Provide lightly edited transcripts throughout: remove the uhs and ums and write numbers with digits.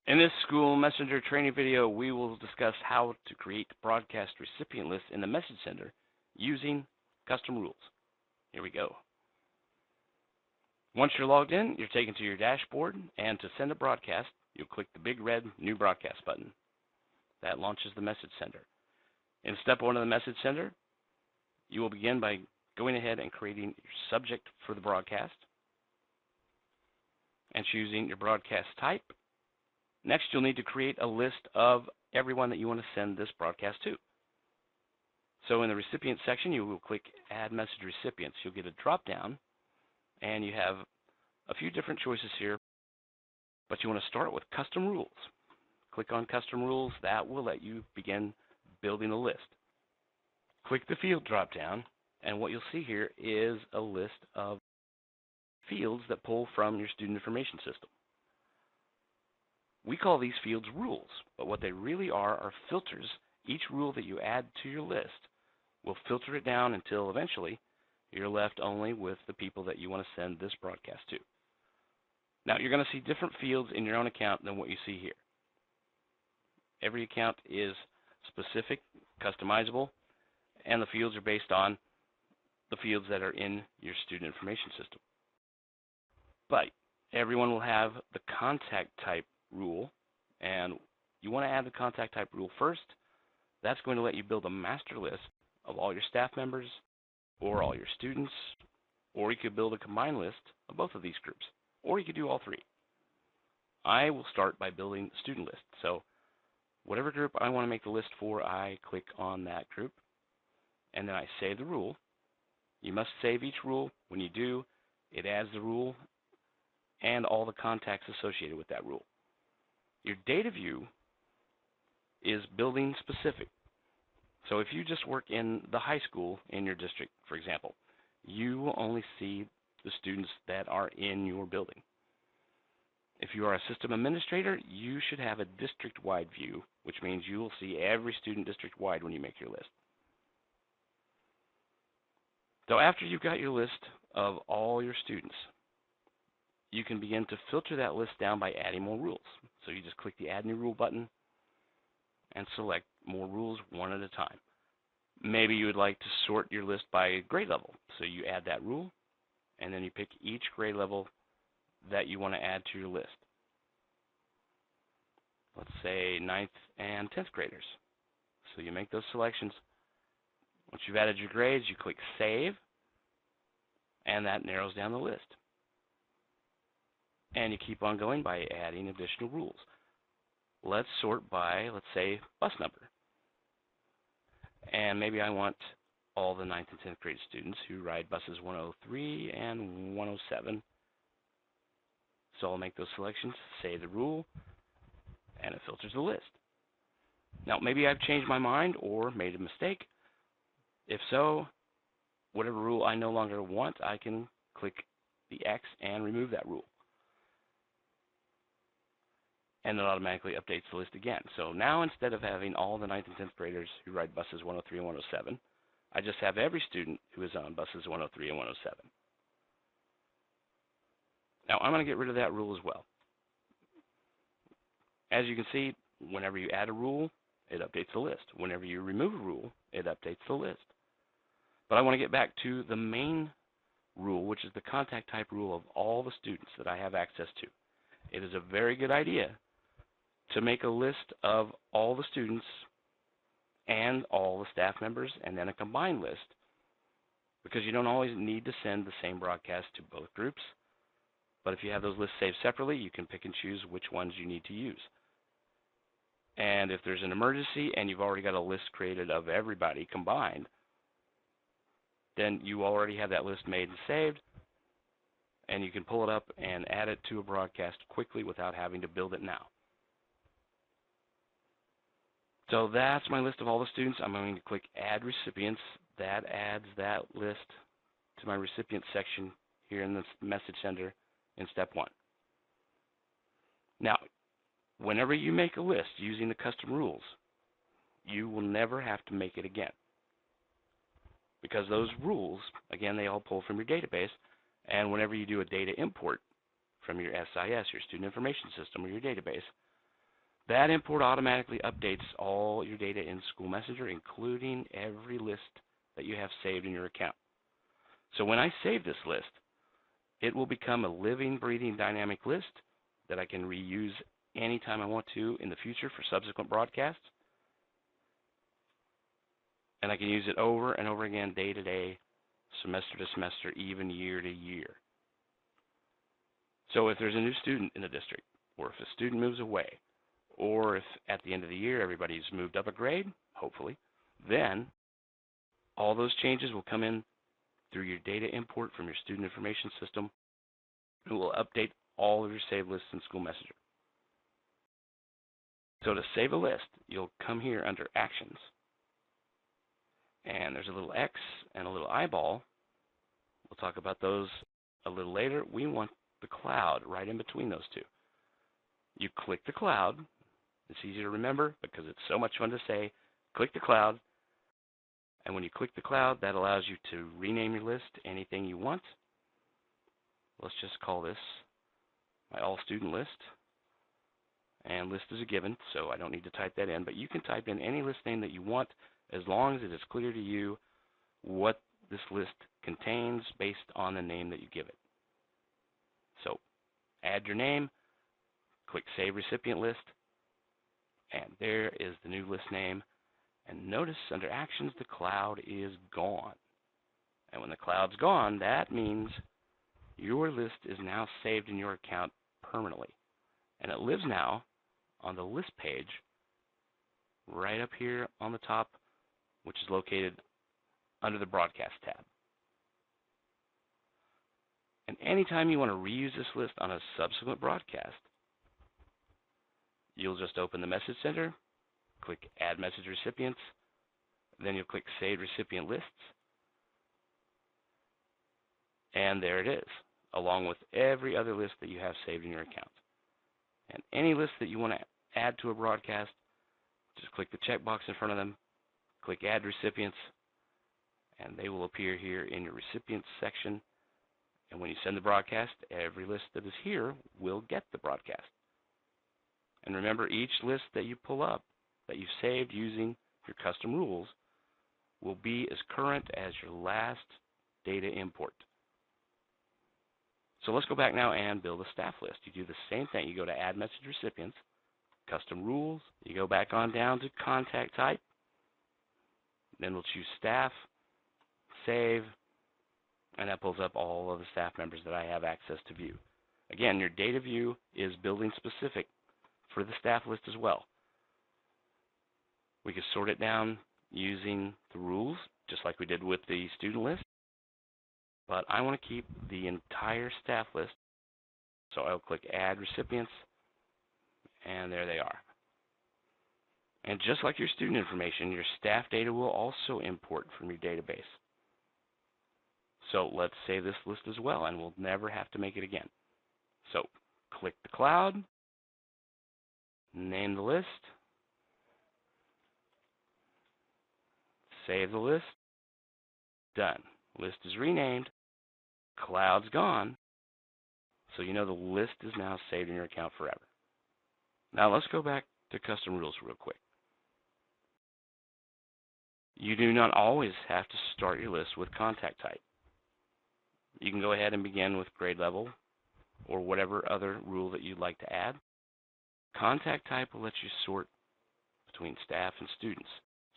In this school messenger training video, we will discuss how to create broadcast recipient lists in the message center using custom rules. Here we go. Once you're logged in, you're taken to your dashboard, and to send a broadcast, you'll click the big red New Broadcast button. That launches the message center. In step 1 of the message center, you will begin by going ahead and creating your subject for the broadcast and choosing your broadcast type. Next, you'll need to create a list of everyone that you want to send this broadcast to. So in the recipient section, you will click Add Message Recipients. You'll get a drop-down, and you have a few different choices here, but you want to start with Custom Rules. Click on Custom Rules. That will let you begin building a list. Click the Field drop-down, and what you'll see here is a list of fields that pull from your student information system. We call these fields rules, but what they really are filters. Each rule that you add to your list will filter it down until eventually you're left only with the people that you want to send this broadcast to. Now, you're going to see different fields in your own account than what you see here. Every account is specific, customizable, and the fields are based on the fields that are in your student information system. But everyone will have the contact type rule, and you want to add the contact type rule first. That's going to let you build a master list of all your staff members or all your students, or you could build a combined list of both of these groups, or you could do all three. I will start by building a student list. So whatever group I want to make the list for, I click on that group, and then I save the rule. You must save each rule. When you do, it adds the rule and all the contacts associated with that rule. Your data view is building specific. So if you just work in the high school in your district, for example, you will only see the students that are in your building. If you are a system administrator, you should have a district-wide view, which means you will see every student district-wide when you make your list. So after you've got your list of all your students, you can begin to filter that list down by adding more rules. So you just click the Add New Rule button and select more rules one at a time. Maybe you would like to sort your list by grade level. So you add that rule, and then you pick each grade level that you want to add to your list. Let's say 9th and 10th graders. So you make those selections. Once you've added your grades, you click Save, and that narrows down the list. And you keep on going by adding additional rules. Let's sort by, let's say, bus number. And maybe I want all the 9th and 10th grade students who ride buses 103 and 107. So I'll make those selections, save the rule, and it filters the list. Now, maybe I've changed my mind or made a mistake. If so, whatever rule I no longer want, I can click the X and remove that rule. And it automatically updates the list again. So now instead of having all the 9th and 10th graders who ride buses 103 and 107, I just have every student who is on buses 103 and 107. Now I'm going to get rid of that rule as well. As you can see, whenever you add a rule, it updates the list. Whenever you remove a rule, it updates the list. But I want to get back to the main rule, which is the contact type rule of all the students that I have access to. It is a very good idea to make a list of all the students and all the staff members, and then a combined list, because you don't always need to send the same broadcast to both groups. But if you have those lists saved separately, you can pick and choose which ones you need to use. And if there's an emergency and you've already got a list created of everybody combined, then you already have that list made and saved, and you can pull it up and add it to a broadcast quickly without having to build it now. So that's my list of all the students. I'm going to click Add Recipients. That adds that list to my recipient section here in the message center in step 1. Now, whenever you make a list using the custom rules, you will never have to make it again, because those rules, again, they all pull from your database. And whenever you do a data import from your SIS, your Student Information System, or your database, That import automatically updates all your data in School Messenger, including every list that you have saved in your account. So when I save this list, it will become a living, breathing, dynamic list that I can reuse anytime I want to in the future for subsequent broadcasts. And I can use it over and over again, day to day, semester to semester, even year to year. So if there's a new student in the district, or if a student moves away, or if at the end of the year everybody's moved up a grade, hopefully, then all those changes will come in through your data import from your student information system. It will update all of your saved lists in School Messenger. So to save a list, you'll come here under Actions. And there's a little X and a little eyeball. We'll talk about those a little later. We want the cloud right in between those two. You click the cloud. It's easy to remember because it's so much fun to say. Click the cloud. And when you click the cloud, that allows you to rename your list anything you want. Let's just call this my all student list. And list is a given, so I don't need to type that in. But you can type in any list name that you want as long as it is clear to you what this list contains based on the name that you give it. So add your name, click Save Recipient List, and there is the new list name. And notice under Actions, the cloud is gone. And when the cloud's gone, that means your list is now saved in your account permanently. And it lives now on the list page right up here on the top, which is located under the Broadcast tab. And anytime you want to reuse this list on a subsequent broadcast, you'll just open the Message Center, click Add Message Recipients, then you'll click Save Recipient Lists, and there it is, along with every other list that you have saved in your account. And any list that you want to add to a broadcast, just click the checkbox in front of them, click Add Recipients, and they will appear here in your Recipients section. And when you send the broadcast, every list that is here will get the broadcast. And remember, each list that you pull up, that you've saved using your custom rules, will be as current as your last data import. So let's go back now and build a staff list. You do the same thing. You go to Add Message Recipients, Custom Rules. You go back on down to Contact Type. Then we'll choose Staff, Save, and that pulls up all of the staff members that I have access to view. Again, your data view is building specific for the staff list as well. We can sort it down using the rules, just like we did with the student list. But I want to keep the entire staff list, so I'll click Add Recipients, and there they are. And just like your student information, your staff data will also import from your database. So let's save this list as well, and we'll never have to make it again. So click the cloud, name the list, save the list, done. List is renamed, cloud's gone, so you know the list is now saved in your account forever. Now let's go back to custom rules real quick. You do not always have to start your list with contact type. You can go ahead and begin with grade level or whatever other rule that you'd like to add. Contact type will let you sort between staff and students.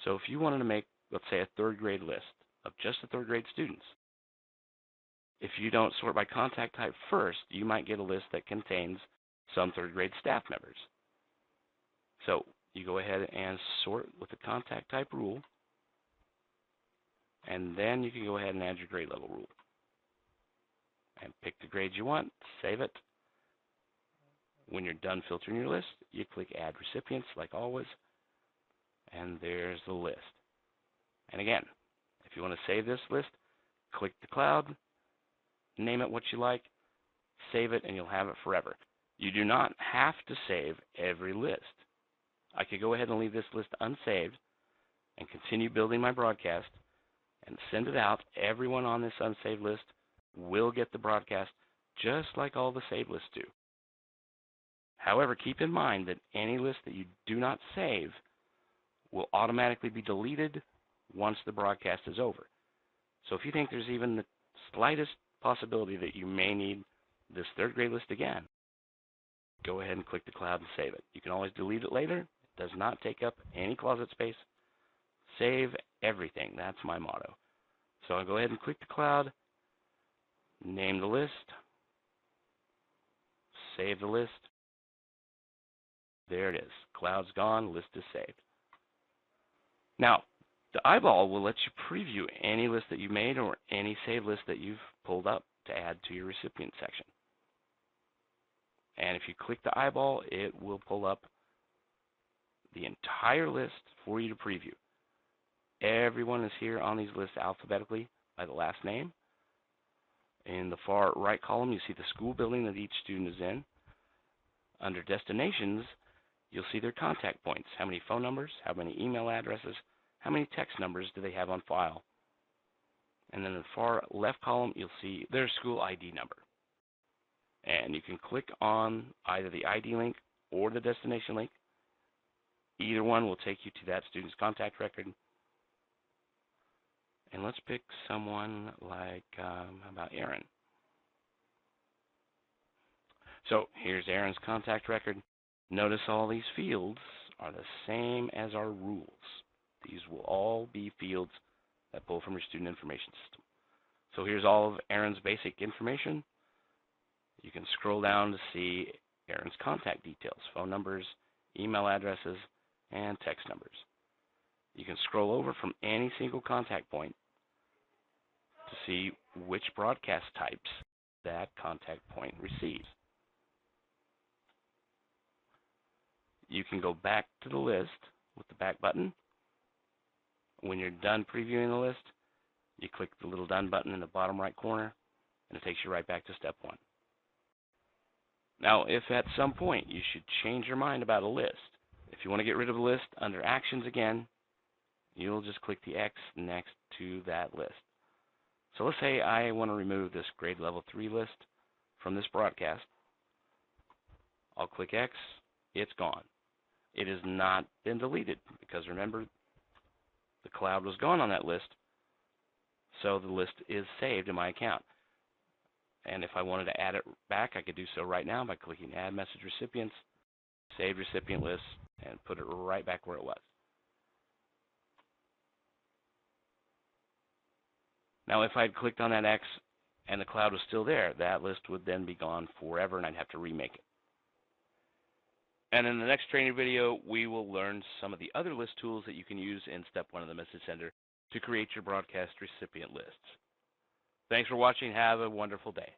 So if you wanted to make, let's say, a third grade list of just the third grade students, if you don't sort by contact type first, you might get a list that contains some third grade staff members. So you go ahead and sort with the contact type rule, and then you can go ahead and add your grade level rule. And pick the grade you want, save it. When you're done filtering your list, you click Add Recipients like always, and there's the list. And again, if you want to save this list, click the cloud, name it what you like, save it, and you'll have it forever. You do not have to save every list. I could go ahead and leave this list unsaved and continue building my broadcast and send it out. Everyone on this unsaved list will get the broadcast just like all the saved lists do. However, keep in mind that any list that you do not save will automatically be deleted once the broadcast is over. So if you think there's even the slightest possibility that you may need this third grade list again, go ahead and click the cloud and save it. You can always delete it later. It does not take up any closet space. Save everything. That's my motto. So I'll go ahead and click the cloud, name the list, save the list. There it is. Cloud's gone, list is saved. Now, the eyeball will let you preview any list that you made or any saved list that you've pulled up to add to your recipient section. And if you click the eyeball, it will pull up the entire list for you to preview. Everyone is here on these lists alphabetically by the last name. In the far right column, you see the school building that each student is in. Under destinations, you'll see their contact points. How many phone numbers, how many email addresses, how many text numbers do they have on file. And then in the far left column, you'll see their school ID number. And you can click on either the ID link or the destination link. Either one will take you to that student's contact record. And let's pick someone like, how about Aaron? So here's Aaron's contact record. Notice all these fields are the same as our rules. These will all be fields that pull from your student information system. So here's all of Aaron's basic information. You can scroll down to see Aaron's contact details, phone numbers, email addresses, and text numbers. You can scroll over from any single contact point to see which broadcast types that contact point receives. You can go back to the list with the back button. When you're done previewing the list, you click the little done button in the bottom right corner, and it takes you right back to step one. Now, if at some point you should change your mind about a list, if you want to get rid of a list under Actions again, you'll just click the X next to that list. So let's say I want to remove this grade level 3 list from this broadcast. I'll click X, it's gone. It has not been deleted because remember, the cloud was gone on that list, so the list is saved in my account. And if I wanted to add it back, I could do so right now by clicking Add Message Recipients, Save Recipient List, and put it right back where it was. Now, if I had clicked on that X and the cloud was still there, that list would then be gone forever, and I'd have to remake it. And in the next training video, we will learn some of the other list tools that you can use in Step 1 of the Message Center to create your broadcast recipient lists. Thanks for watching. Have a wonderful day.